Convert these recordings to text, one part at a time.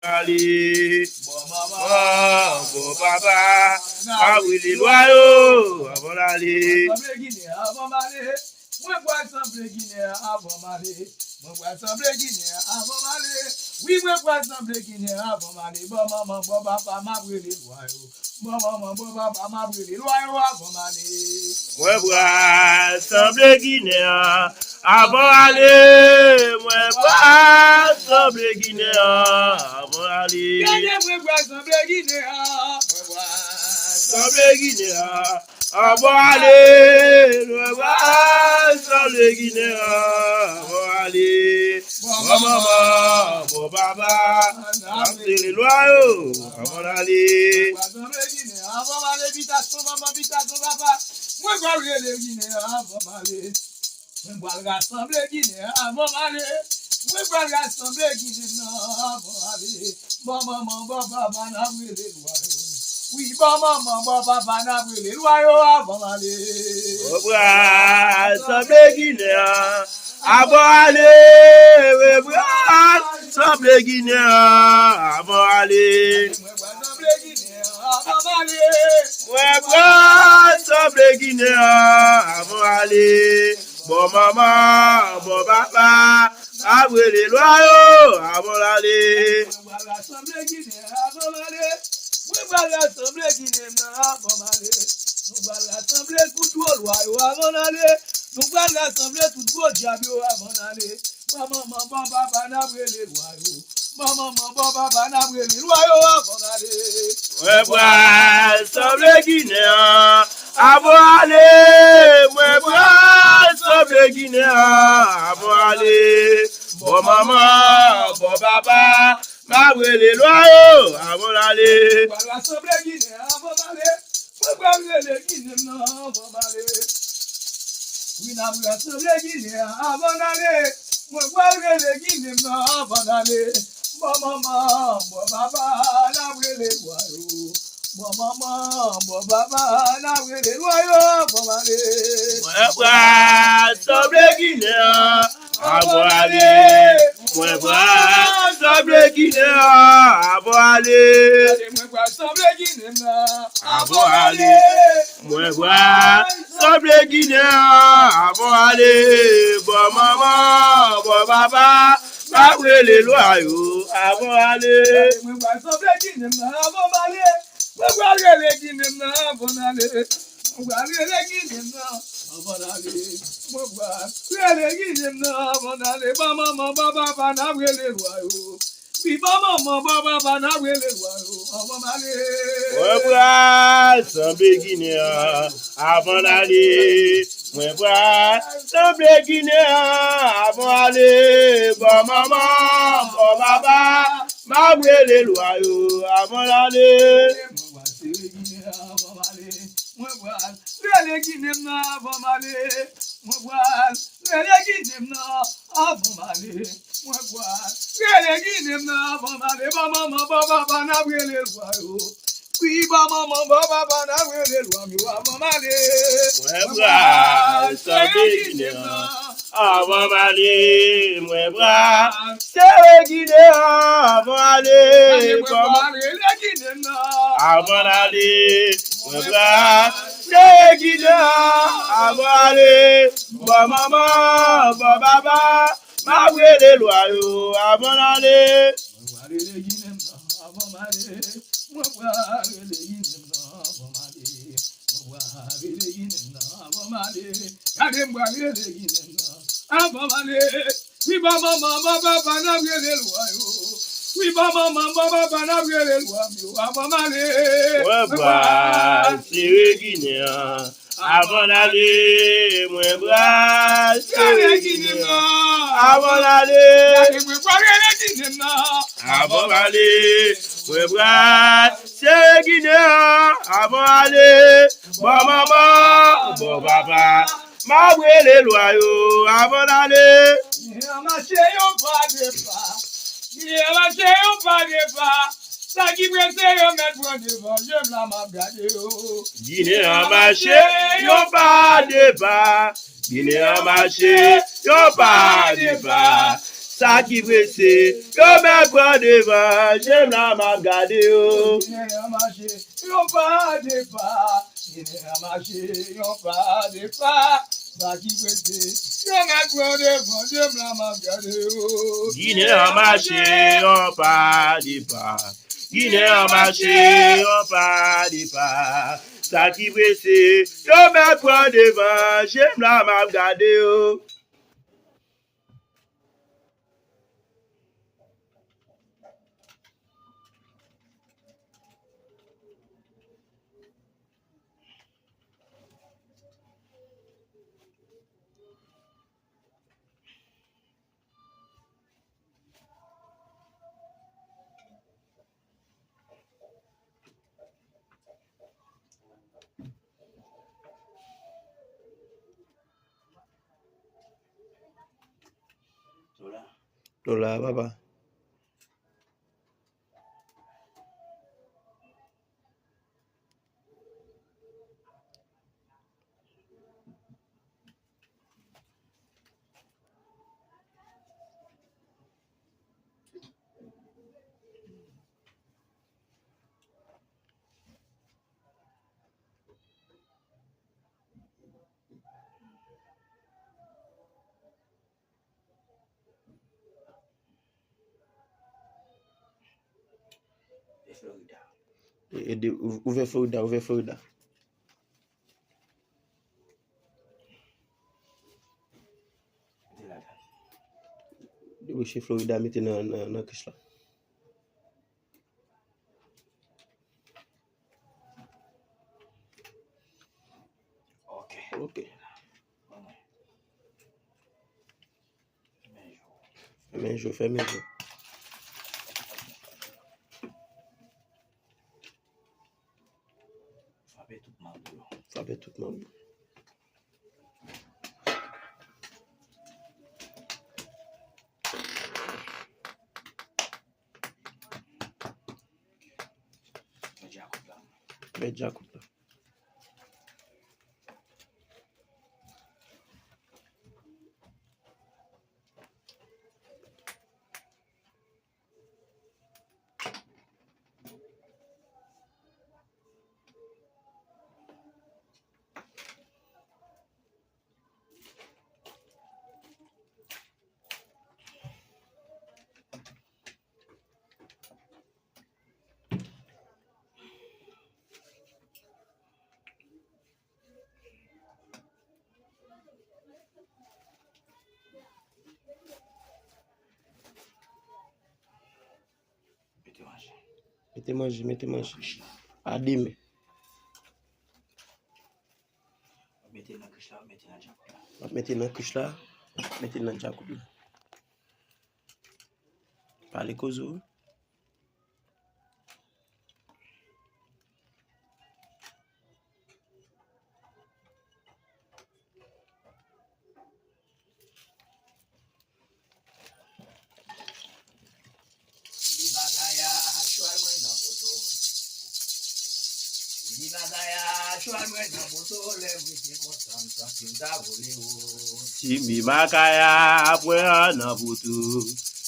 Ali, bon maman, bon papa, ah oui les loyaux, avant d'aller. Moi, pour assembler Guinée avant m'aller. Moi, pour assembler Guinée avant m'aller. Oui, moi, pour assembler Guinée avant m'aller. Bon maman, bon papa, m'a brûlé les loyaux. Bon maman, bon papa, m'a brûlé les loyaux avant m'aller. Moi, pour assembler Guinée avant d'aller. Moi, pour assembler Guinée avant d'aller. Moi, pour assembler Guinée assembler Guinée avant d'aller. Moi, pour assembler Guinée avant d'aller. Bon maman, bon papa, c'est les loyaux avant d'aller. Avant d'aller, vite à son maman, vite à son papa. Moi, je vais aller Guinée avant d'aller. Moi, je vais rassembler Guinée avant d'aller. Moi, je vais rassembler Guinée avant d'aller. Bon maman, bon papa, n'a pas les loyaux. Oui, bon maman, bon papa, n'a pas les loyaux avant d'aller. On va rassembler Guinée avant d'aller. On va rassembler Guinée avant d'aller. Ouais, rassembler Guinée avant d'aller. Bon maman, bon papa, après les loyaux avant d'aller. Rassembler Guinée avant d'aller. Nous allons rassembler Guinée avant d'aller. Nous allons rassembler tout le loyaux avant d'aller. Nous allons rassembler tout le diable avant d'aller. Maman, papa, n'a pas les loyaux. Maman, papa, n'a pas les loyaux avant d'aller. Ouais, rassembler Guinée avant d'aller. Ouais, rassembler Guinée avant d'aller. Bon maman, bon papa, ma les loyaux avant d'aller. Nous allons rassembler Guinée avant d'aller. Nous allons rassembler Guinée avant d'aller. Oui, nous allons rassembler Guinée avant d'aller. Moi, les Guinéens avant d'aller. Bon maman, bon papa, n'a pas les loyaux. Bon maman, bon papa, n'a pas les loyaux avant d'aller. Moi, rassembler Guinée avant d'aller. Moi, rassembler Guinée avant d'aller. Moi, rassembler Guinée avant d'aller. Moi, rassembler Guinée avant d'aller. Bon maman, bon papa, après les loyaux avant d'aller. Moi, rassembler Guinée avant d'aller. Moi, rassembler Guinée avant d'aller. Moi, rassembler Guinée avant d'aller. Moi, rassembler Guinée avant d'aller. Maman, papa, n'a pas les loyaux. Oui, maman, papa, n'a pas les loyaux avant d'aller. Moi, rassembler Guinée avant d'aller. Moi, rassembler Guinée avant d'aller. Bon maman, bon papa, m'abré les loyaux avant d'aller. Moi, rassembler Guinée avant d'aller. Moi, rassembler Guinée avant d'aller. Moi, rassembler Guinée avant d'aller. Moi, rassembler Guinée avant d'aller. Maman, papa, n'a pas les loyaux. Oui, maman, papa, n'a pas les loyaux avant d'aller. Moi, rassembler Guinée avant d'aller. Moi, rassembler Guinée avant d'aller. Avant d'aller. Moi, rassembler Guinée avant d'aller. Bon maman, bon papa, m'abré les loyaux avant d'aller. Oui, maman, papa, n'a pas les loyaux. Oui, maman, papa, n'a pas les loyaux avant d'aller. Moi, c'est Guinée avant d'aller. Moi, c'est Guinée avant d'aller. Avant d'aller. Moi, c'est Guinée avant d'aller. Bon maman, bon papa, m'abré les loyaux avant d'aller. Ça qui presse yo mettre devant, je la m'a gardé yo. Guinée en marché, yon pas débat. Guinée en marché, yon pas débat. ça qui pressé, comme un point devant, j'aime la m'a gardé, oh. Guinée marché, yon pas de pas. Guinée marché, yon pas de pas. Ça qui pressé, comme un point devant, j'aime la m'a gardé, oh. Guinée en marché, on pas de pas. Guinée en marché, on pas de pas. Ça qui pressé, comme un point devant, j'aime la m'a gardé, oh. Lola, papa. Ouvrez Florida, ouvrez Florida. Chez Florida, mettez dans la couche là. Ok. Fais mes jours. Frappez tout le monde. Mais déjà coupe là. Mettez manger. Adime. Mettez dans la couche là, mettez dans la couche là, mettez dans le jacob là. Parlez cause. Simbi makaya apwe na butu.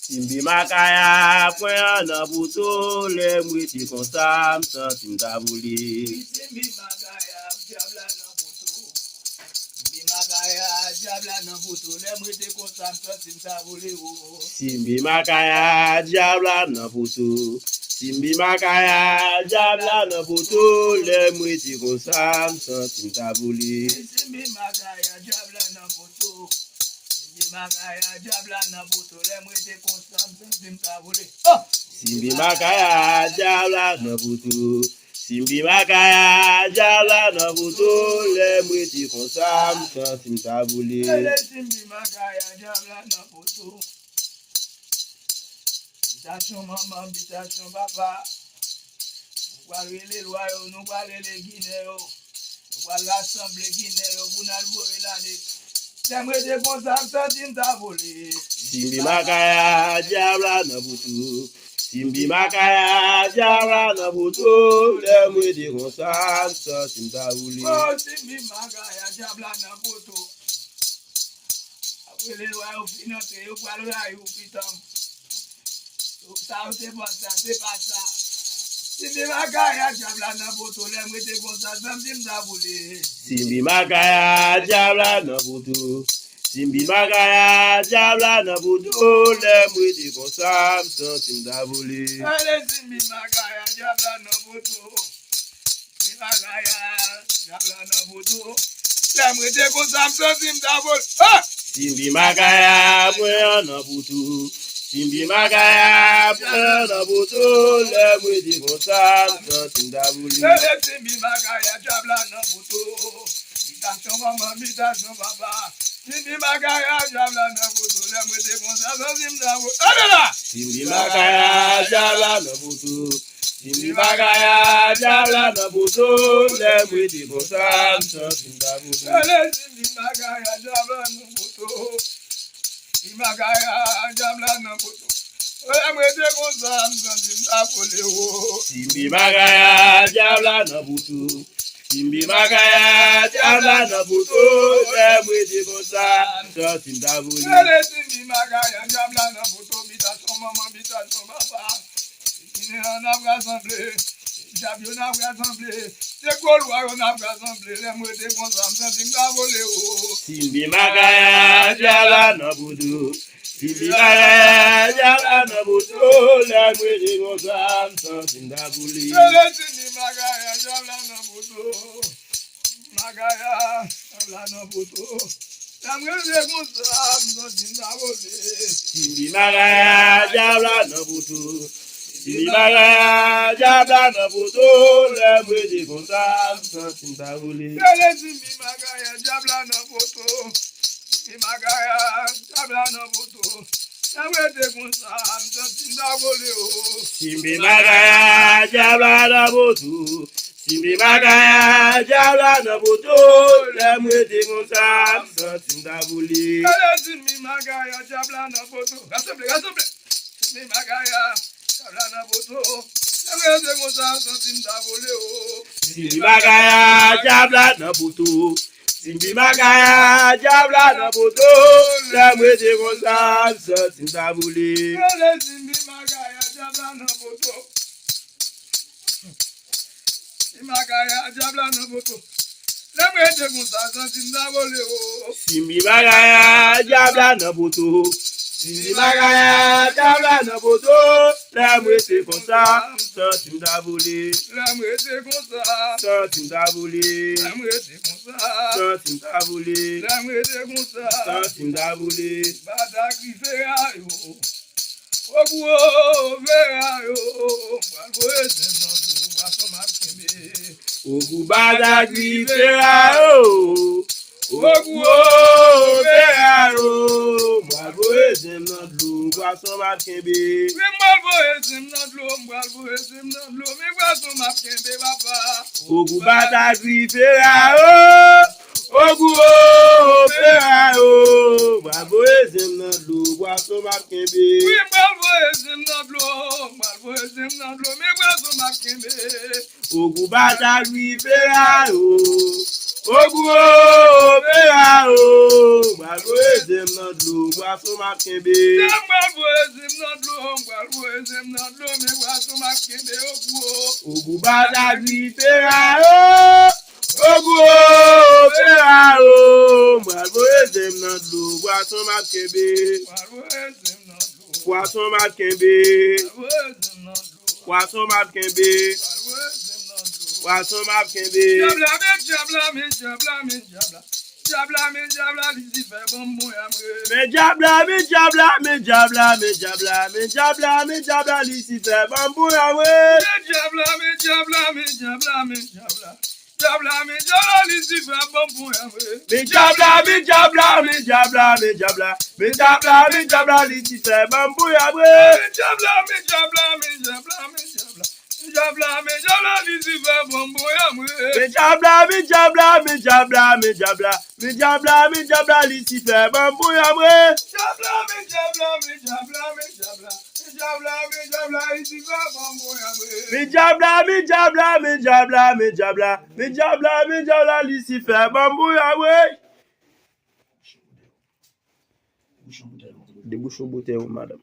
Simbi makaya apwe na butu le mwiti konsam sa timtabuli. Simbi makaya diabla na butu. Simbi makaya diabla na butu le mwiti konsam sa timtabuli. Simbi makaya diabla na butu. Simbi makaya diabla na butu le mwiti konsam sa timtabuli. Simbi makaya diabla na butu. Makaya diabla na buto le mwete konsam timtabuli. Simbi makaya diabla na buto. Simbi makaya diabla na buto le mwete konsam timtabuli. Simbi makaya diabla na buto. Bitation maman, bitation papa. Nous allons les lois, nous allons les Guinéens, nous allons l'Assemblée Guinéenne, vous n'allez pas l'année. Simbi makaya diabla na butu. Simbi makaya diabla na butu. Le mwede konsam sa timtabuli. Simbi makaya diabla na butu. ele wa au financer yo pour aller à pitam. Ça c'est bon ça c'est pas ça. Simbi makaya diabla na poto le mwete konsa samdim dabule. Simbi makaya diabla na poto. Simbi makaya diabla na poto le mwete konsa samdim dabule. Ale simbi makaya diabla na poto. Simbi makaya diabla na poto le mwete konsa samdim dabule. Simbi makaya diabla na poto. Simbi makaya na poto le mwete konsa samdim dabule. Ale simbi makaya diabla na poto. Mitation mama, mitation papa. Simbi makaya diabla na poto le mwete konsa samdim dabule. Alala! Simbi makaya diabla na poto. Simbi makaya diabla na poto le mwete konsa samdim dabule. Ale simbi makaya diabla na poto. Simbi makaya diabla na poto. Le mwete konsa samdim dabule o. Simbi makaya diabla na poto. Simbi makaya diabla na poto le mwete konsa samdim dabule. Ale simbi makaya diabla na poto. Mitation maman, mitation papa. Ine on a rassemblé. Diable on a rassemblé. C'est quoi on a rassemblé. Le mwete konsa samdim dabule o. Simbi makaya diabla na poto. Simbi makaya diabla na poto le mwete konsa samdim dabule. Ale simbi makaya diabla na poto. Makaya diabla na poto. La mwete konsa samdim dabule. Simbi makaya diabla na poto. Simbi makaya diabla na poto le mwete konsa samdim dabule. Ale simbi makaya diabla na poto. Simbi makaya diabla na poto. La mwete konsa samdim dabule o. Simbi makaya diabla na poto. Simbi makaya diabla na poto le mwete konsa samdim dabule. Ale simbi makaya diabla na poto. Rassemble, rassemble. Simbi makaya diabla na poto. La mwete konsa samdim dabule o. Simbi makaya diabla na poto. Simbi makaya diabla na poto le mwete konsa samdim dabule. Ale simbi makaya diabla na poto. Simbi makaya diabla na poto. La mwete konsa samdim dabule o. Simbi makaya diabla na poto. Simbi makaya diabla na poto le mwete konsa samdim dabule. La mwete konsa. Samdim dabule. La mwete konsa. Samdim dabule. La mwete konsa. Samdim dabule. Bada ki fera yo. Ogu o fera yo. Walbo ese nodu waso makembe. Ogu badagri fera o. Ogu o fera o. Mwabo ezem not lu waso makembe. Mi mwalbo ese nodu mwalbo ese nodu mi waso makembe baba. Ogu badagri fera o. Ogu o fera o. Mwabo ezem not lu waso makembe. Mi mwalbo ese nodu mi waso makembe. Ogu badagri fera o. Ogu o fera o. Mwabo ezem not lu waso makembe. Mwalbo ese nodu mi waso makembe ogu o. Ogu badagri fera o. Ogu o fera o. Mwabo ezem not lu waso makembe. Walbo ese nodu. Poisson makembe. Walbo ese nodu. Poisson makembe. Walbo ese nodu. Poisson makembe. Diabla, lisi fe bon mou yamre. Me diabla, me diabla, me diabla, me diabla, me diabla, me diabla, lisi fe bambou yamre. Diabla, lisi fe bon mou yamre. Me diabla, me diabla, me diabla, me diabla, me diabla, me diabla, lisi fe bambou yamre. Diabla, lisi fe bon mou yamre. Me diabla, me diabla, me diabla, me diabla, me diabla, me diabla, lisi fe bambou yamre. Diabla, lisi fe bon mou yamre. Me diabla, me diabla, me diabla, me diabla, me diabla, me diabla, lisi fe bambou yamre. de bouche au bouteille, madame.